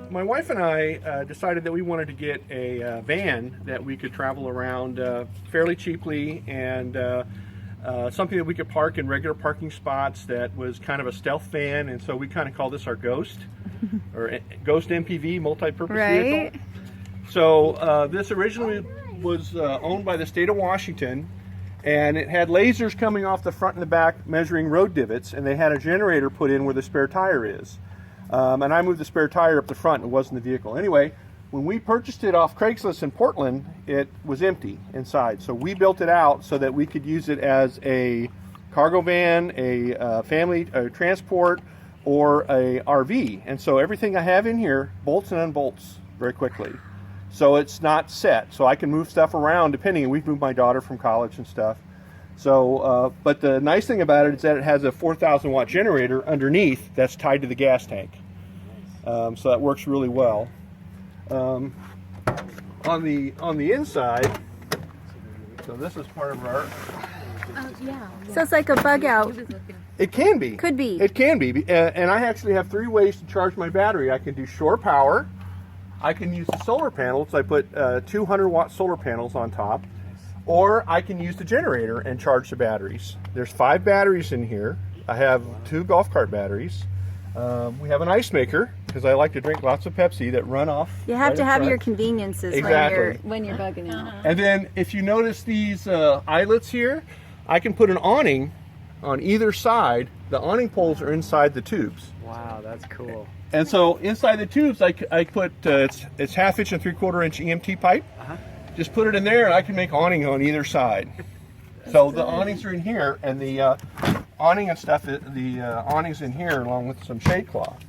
my wife and I decided that we wanted to get a van that we could travel around fairly cheaply, and something that we could park in regular parking spots that was kind of a stealth van, and so we kind of call this our Ghost, or Ghost MPV, multi-purpose vehicle. So this originally was owned by the state of Washington, and it had lasers coming off the front and the back measuring road divots, and they had a generator put in where the spare tire is. And I moved the spare tire up the front, and it wasn't the vehicle. Anyway, when we purchased it off Craigslist in Portland, it was empty inside. So we built it out so that we could use it as a cargo van, a family transport, or a RV. And so everything I have in here bolts and unbolts very quickly. So it's not set. So I can move stuff around depending. We've moved my daughter from college and stuff. So, but the nice thing about it is that it has a 4,000 watt generator underneath that's tied to the gas tank. So that works really well. On the inside, so this is part of our. Yeah. So it's like a bug out. It can be. Could be. It can be. And I actually have 3 ways to charge my battery. I can do shore power. I can use the solar panels. I put 200 watt solar panels on top. Or I can use the generator and charge the batteries. There's 5 batteries in here. I have 2 golf cart batteries. We have an ice maker because I like to drink lots of Pepsi that run off. You have to have your conveniences when you're bugging out. And then if you notice these eyelets here, I can put an awning on either side. The awning poles are inside the tubes. Wow, that's cool. And so inside the tubes, I put it's 1/2 inch and 3/4 inch EMT pipe. Just put it in there, and I can make awning on either side. So the awnings are in here, and the awning and stuff, the awnings in here along with some shade cloth.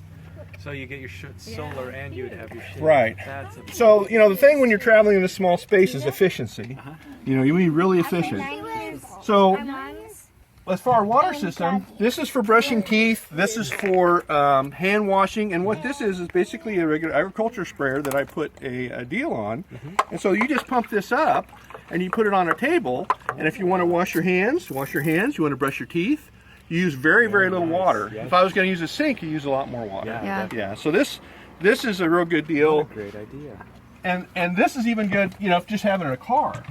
So you get your solar and you'd have your shade. Right. So, you know, the thing when you're traveling in a small space is efficiency. You know, you be really efficient. So, as far as water system, this is for brushing teeth, this is for hand washing, and what this is basically a regular agriculture sprayer that I put a deal on. And so you just pump this up, and you put it on a table, and if you want to wash your hands, you want to brush your teeth, you use very, very little water. If I was going to use a sink, you use a lot more water. Yeah. So this is a real good deal. What a great idea. And this is even good, you know, if just having a car.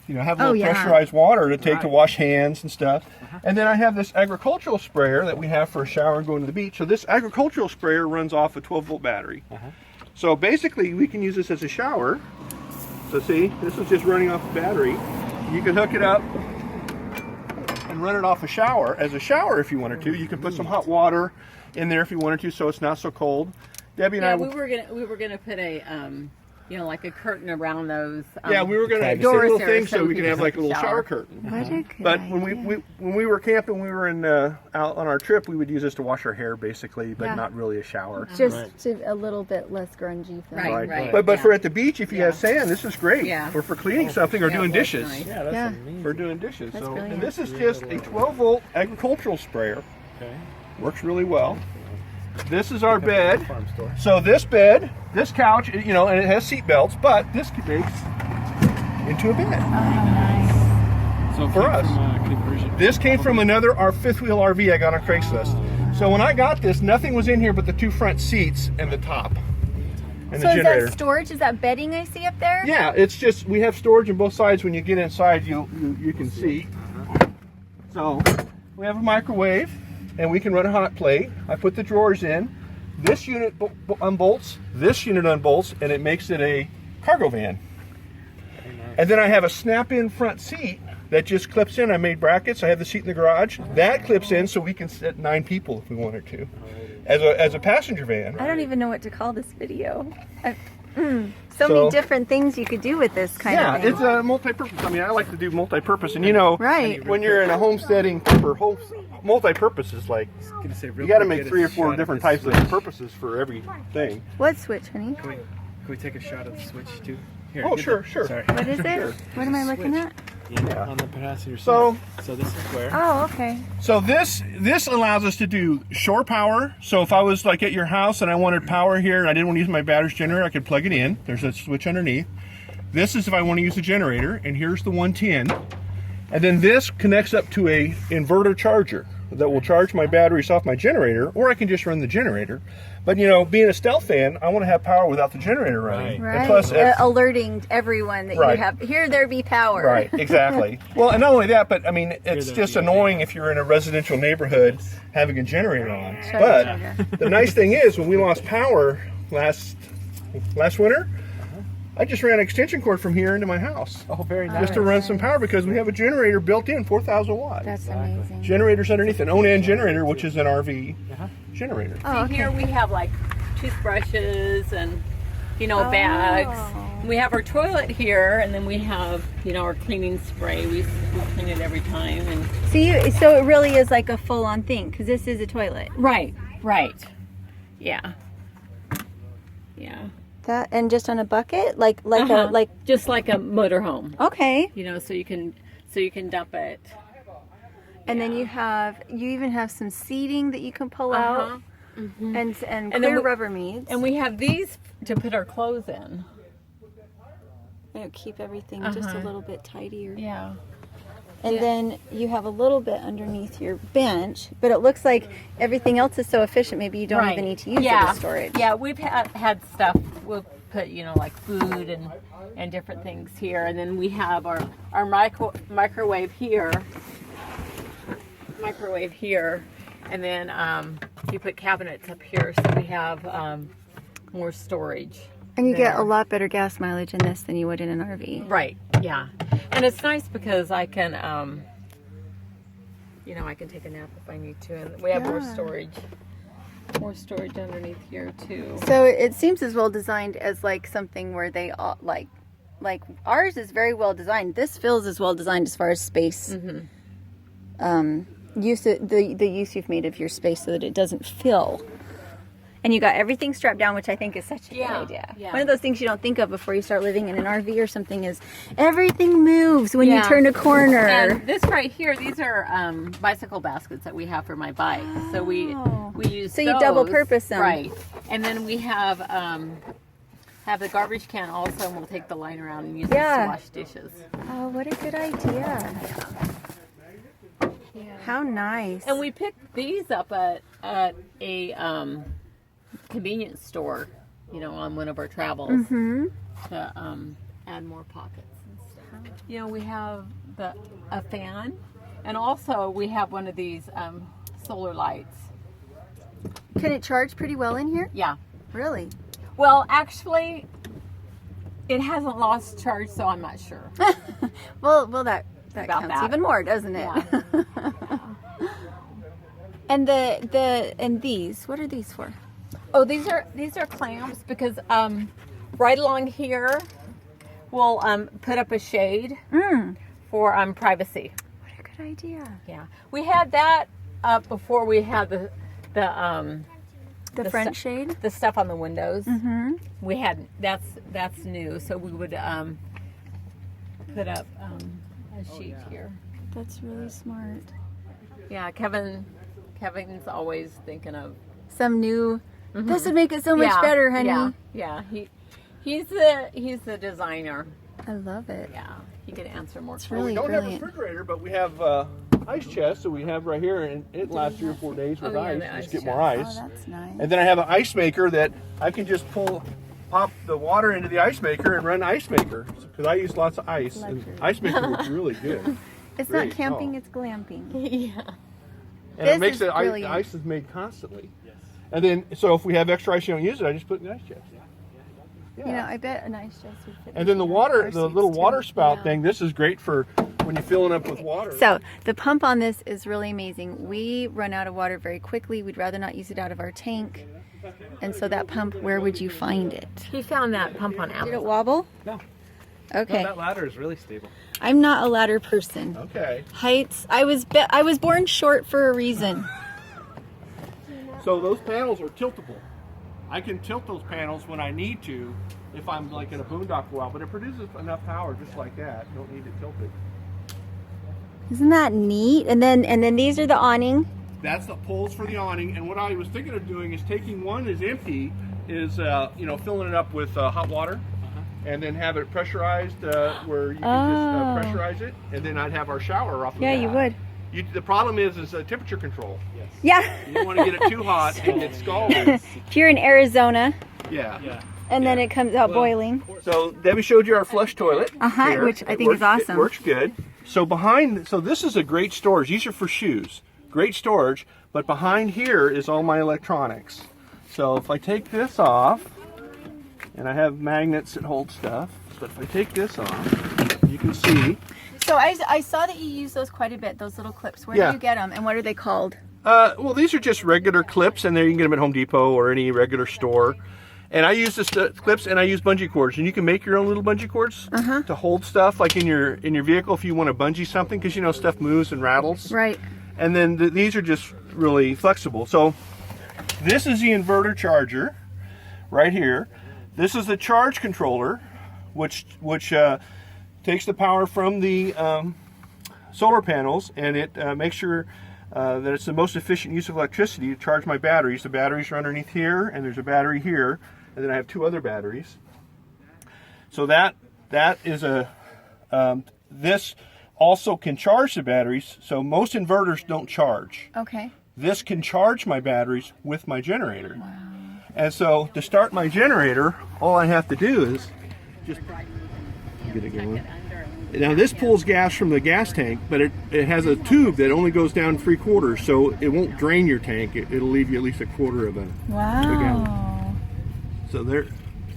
You know, have a little pressurized water to take to wash hands and stuff. And then I have this agricultural sprayer that we have for a shower and going to the beach. So this agricultural sprayer runs off a 12-volt battery. So basically, we can use this as a shower. So see, this is just running off the battery. You can hook it up and run it off a shower as a shower if you wanted to. You can put some hot water in there if you wanted to, so it's not so cold. Debbie and I we were gonna put a you know, like a curtain around those. Yeah, we were gonna do a little thing so we can have like a little shower curtain. But when we were camping, we were in out on our trip, we would use this to wash our hair basically, but not really a shower. Just a little bit less grungy. Right. But for at the beach, if you have sand, this is great. Or for cleaning something or doing dishes. Nice. Yeah, that's amazing. For doing dishes. That's so, brilliant. and this is just a 12-volt agricultural sprayer. Okay. Works really well. This is our bed. So this bed, this couch, you know, and it has seat belts, but this makes into a bed. So for us, this came from our 5th wheel RV I got on Craigslist. So when I got this, nothing was in here but the 2 front seats and the top. And so the is generator. that storage? Is that bedding I see up there? Yeah, it's just, we have storage on both sides. When you get inside, you can see. So we have a microwave, and we can run a hot plate. I put the drawers in. This unit unbolts, this unit unbolts, and it makes it a cargo van. And then I have a snap-in front seat that just clips in. I made brackets. I have the seat in the garage. That clips in so we can sit 9 people if we wanted to, as a passenger van. I don't even know what to call this video. So many different things you could do with this kind of thing. Yeah, it's a multi-purpose. I mean, I like to do multi-purpose, and you know, when you're in a homesteading multi-purpose is like, you got to make 3 or 4 different types of purposes for everything. What switch, honey? Can we take a shot of the switch too? Here, oh, sure. Sorry. What is it? What am I looking at? Yeah, on the passenger side. So this is where. Oh, okay. So this allows us to do shore power. So if I was like at your house and I wanted power here and I didn't want to use my battery generator, I could plug it in. There's a switch underneath. This is if I want to use a generator, and here's the 110. And then this connects up to a inverter charger. that will charge my batteries off my generator, or I can just run the generator. But you know, being a stealth fan, I want to have power without the generator running. Right. And plus, alerting everyone that you have, here there be power. Right, exactly. Well, and not only that, but I mean, it's just annoying if you're in a residential neighborhood having a generator on. But the nice thing is, when we lost power last winter, I just ran an extension cord from here into my house. Oh, very nice. Just to run some power, because we have a generator built in, 4,000 watts. That's amazing. Generators underneath, an own-end generator, which is an RV generator. Oh, okay. Here we have like toothbrushes and, you know, bags. We have our toilet here, and then we have, you know, our cleaning spray. We clean it every time. And so it really is like a full-on thing, because this is a toilet. right. Yeah. Yeah. That, and just on a bucket, like just like a motorhome. Okay. You know, so you can dump it. And then you even have some seating that you can pull out, and clear rubber meads. And we have these to put our clothes in. You know, keep everything just a little bit tidier. Yeah. And then you have a little bit underneath your bench, but it looks like everything else is so efficient. Maybe you don't even need to use it as storage. Yeah, we've had stuff. We'll put, you know, like food and different things here, and then we have our microwave here. And then you put cabinets up here, so we have more storage. And you get a lot better gas mileage in this than you would in an RV. Right. Yeah. And it's nice because I can, you know, I can take a nap if I need to, and we have more storage underneath here too. So it seems as well designed as like something where they all like ours is very well designed. This feels as well designed as far as space. Use the use you've made of your space so that it doesn't fill. And you got everything strapped down, which I think is such a good idea. Yeah. One of those things you don't think of before you start living in an RV or something is everything moves when you turn a corner. And this right here, these are bicycle baskets that we have for my bike. So we use so those. you double purpose them. Right. And then we have the garbage can also, and we'll take the line around and use it to wash dishes. Oh, what a good idea. How nice. And we picked these up at a convenience store, you know, on one of our travels to add more pockets and stuff. You know, we have a fan, and also we have one of these solar lights. Can it charge pretty well in here? Yeah. Really? Well, actually, it hasn't lost charge, so I'm not sure. well, that counts even more, doesn't it? Yeah. And and these, what are these for? Oh, these are clamps because right along here we'll put up a shade for privacy. What a good idea. Yeah, we had that up before we had the front shade, the stuff on the windows. We had that's new, so we would put up a sheet here. That's really smart. Yeah, Kevin's always thinking of some new. This would make it so much better, honey. Yeah. He's the designer. I love it. Yeah, he could answer more. It's Well, really we don't brilliant. have a refrigerator, but we have ice chest, so we have right here, and it lasts 3 or 4 days with ice. the Just ice get more Oh, ice. that's nice. And then I have an ice maker that I can just pop the water into the ice maker and run ice maker, because I use lots of ice. And ice maker works really good. It's Great. not camping, it's glamping. Yeah. And This it makes is the brilliant. ice is made constantly. And then, so if we have extra ice you don't use it, I just put it in the ice chest. Yeah. You know, I bet an ice chest would fit. And then the water, the little water spout thing, this is great for when you're filling up with water. So the pump on this is really amazing. We run out of water very quickly. We'd rather not use it out of our tank. And so that pump, where would you find it? He found that pump on Did Amazon. it wobble? No. Okay. No, that ladder is really stable. I'm not a ladder person. Okay. Heights. I was born short for a reason. So those panels are tiltable. I can tilt those panels when I need to, if I'm like in a boondock a while, but it produces enough power just like that. You don't need it tilted. Isn't that neat? And then these are the awning. That's the poles for the awning. And what I was thinking of doing is taking one is empty, filling it up with hot water, and then have it pressurized where you can just pressurize it, and then I'd have our shower off of that. Yeah, you would. The problem is temperature control. Yes. Yeah. You don't want to get it too hot and get scalded. If you're in Arizona, Yeah. Yeah. and then it comes out boiling. So Debbie showed you our flush toilet. here. Which I It think is works- awesome. It works good. So this is a great storage. These are for shoes. Great storage. But behind here is all my electronics. So if I take this off, and I have magnets that hold stuff, but if I take this off, you can see. So I saw that you use those quite a bit, those little clips. Where Yeah. do you get them, and what are they called? Well, these are just regular clips, and there you can get them at Home Depot or any regular store. And I use the clips, and I use bungee cords, and you can make your own little bungee cords to hold stuff, like in your vehicle if you want to bungee something, because you know stuff moves and rattles. Right. And then these are just really flexible. So this is the inverter charger right here. This is the charge controller, which takes the power from the solar panels, and it makes sure that it's the most efficient use of electricity to charge my batteries. The batteries are underneath here, and there's a battery here, and then I have 2 other batteries. So that is this also can charge the batteries. So most inverters don't charge. Okay. This can charge my batteries with my generator. Wow. And so to start my generator, all I have to do is just get it going. Now this pulls gas from the gas tank, but it has a tube that only goes down 3/4, so it won't drain your tank. It'll leave you at least 1/4 of a gallon. So there,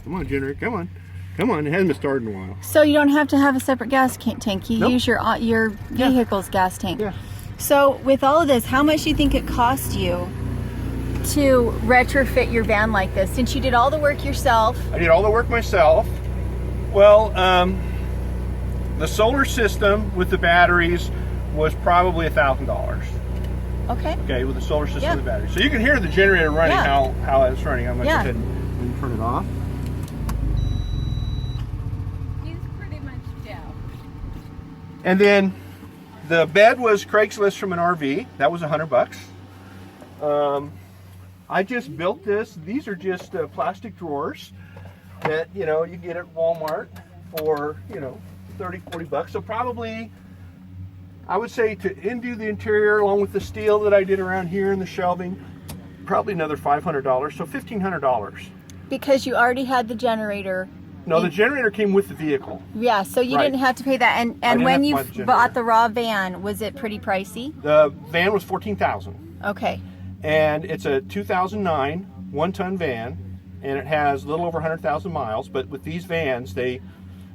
come on generator, come on. Come on, it hasn't been started in a while. So you don't have to have a separate gas tank. You Nope. use your vehicle's gas tank. Yeah. So with all of this, how much do you think it cost you to retrofit your van like this? Since you did all the work yourself. I did all the work myself. Well, the solar system with the batteries was probably $1,000. Okay. Okay, with the solar system Yeah. and the batteries. So you can hear the generator running, Yeah. how it's running. I'm going to Yeah. go ahead and turn it off. He's pretty much deaf. And then the bed was Craigslist from an RV. That was $100. I just built this. These are just plastic drawers that you get at Walmart for 30, 40 bucks. So probably I would say to undo the interior along with the steel that I did around here and the shelving, probably another $500. So $1,500. Because you already had the generator. No, the generator came with the vehicle. Yeah, so you Right. didn't have to pay that. And didn't when have you to buy the generator. bought the raw van, was it pretty pricey? The van was $14,000. Okay. And it's a 2009 one-ton van, and it has a little over 100,000 miles. But with these vans,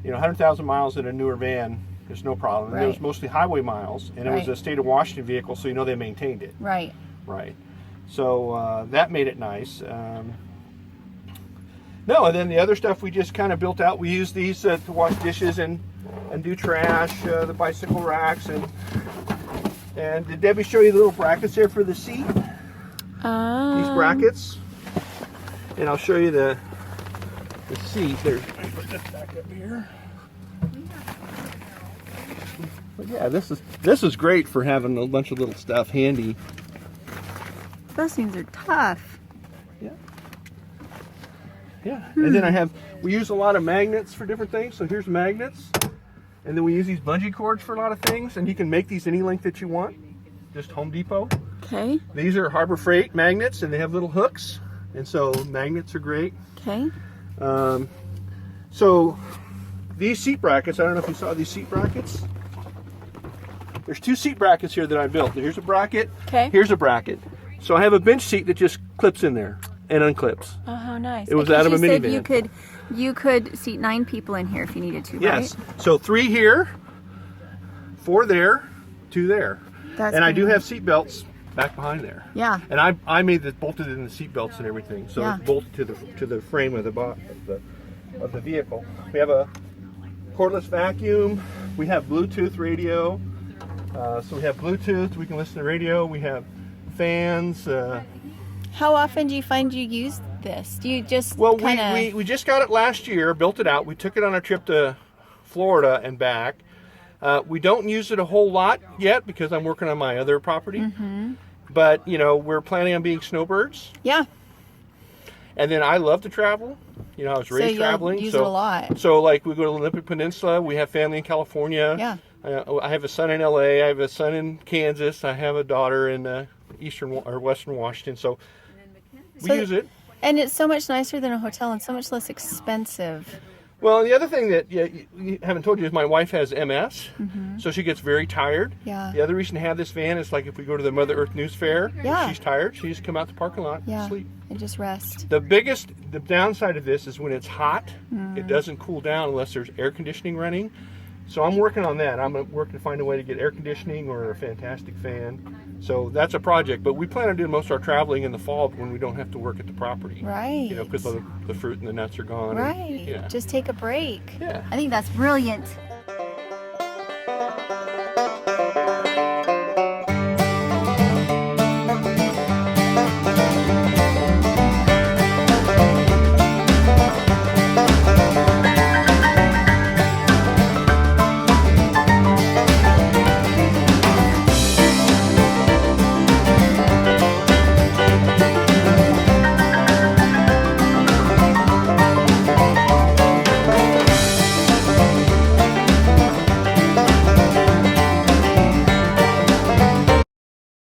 100,000 miles in a newer van is no problem. Right. It was mostly highway miles, and it was Right. a state of Washington vehicle, so they maintained it. Right. Right. So that made it nice. No, and then the other stuff we just kind of built out. We use these to wash dishes and do trash, the bicycle racks, and did Debbie show you the little brackets there for the seat? These brackets, and I'll show you the seat. There's, let me put this back up here. But yeah, this is great for having a bunch of little stuff handy. Those things are tough. Yeah. Yeah. And then we use a lot of magnets for different things. So here's magnets, and then we use these bungee cords for a lot of things. And you can make these any length that you want. Just Home Depot. Okay. These are Harbor Freight magnets, and they have little hooks, and so magnets are great. Okay. So these seat brackets, I don't know if you saw these seat brackets. There's 2 seat brackets here that I built. Here's a bracket. Okay. Here's a bracket. So I have a bench seat that just clips in there and unclips. Oh, how nice. It was Because out of a you said minivan. you could seat 9 people in here if you needed to, Yes. right? So 3 here, 4 there, 2 there. That's And I do pretty have seat belts back behind there. Yeah. And I made this bolted in the seat belts and everything, so Yeah. it's bolted to the frame of the vehicle. We have a cordless vacuum. We have Bluetooth radio. So we have Bluetooth. We can listen to radio. We have fans. How often do you find you use this? Do you just Well, kind of... we just got it last year. Built it out. We took it on a trip to Florida and back. We don't use it a whole lot yet because I'm working on my other property. Mm-hmm. But, we're planning on being snowbirds. Yeah. And then I love to travel. I was raised you'll traveling. use it a lot. So, like, we go to the Olympic Peninsula. We have family in California. Yeah. I have a son in LA. I have a son in Kansas. I have a daughter in eastern or western Washington. So we use it. And it's so much nicer than a hotel and so much less expensive. Well, the other thing that you haven't told you is my wife has MS, so she gets very tired. Yeah. The other reason to have this van is like if we go to the Mother Earth News Fair, Yeah. she's tired, she just come out the parking lot and sleep. And just rest. The downside of this is when it's hot, it doesn't cool down unless there's air conditioning running. So I'm working on that. I'm working to find a way to get air conditioning or a fantastic fan. So that's a project. But we plan on doing most of our traveling in the fall when we don't have to work at the property. Right. You know, because the fruit and the nuts are gone. Right. And, Just take a break. Yeah. I think that's brilliant.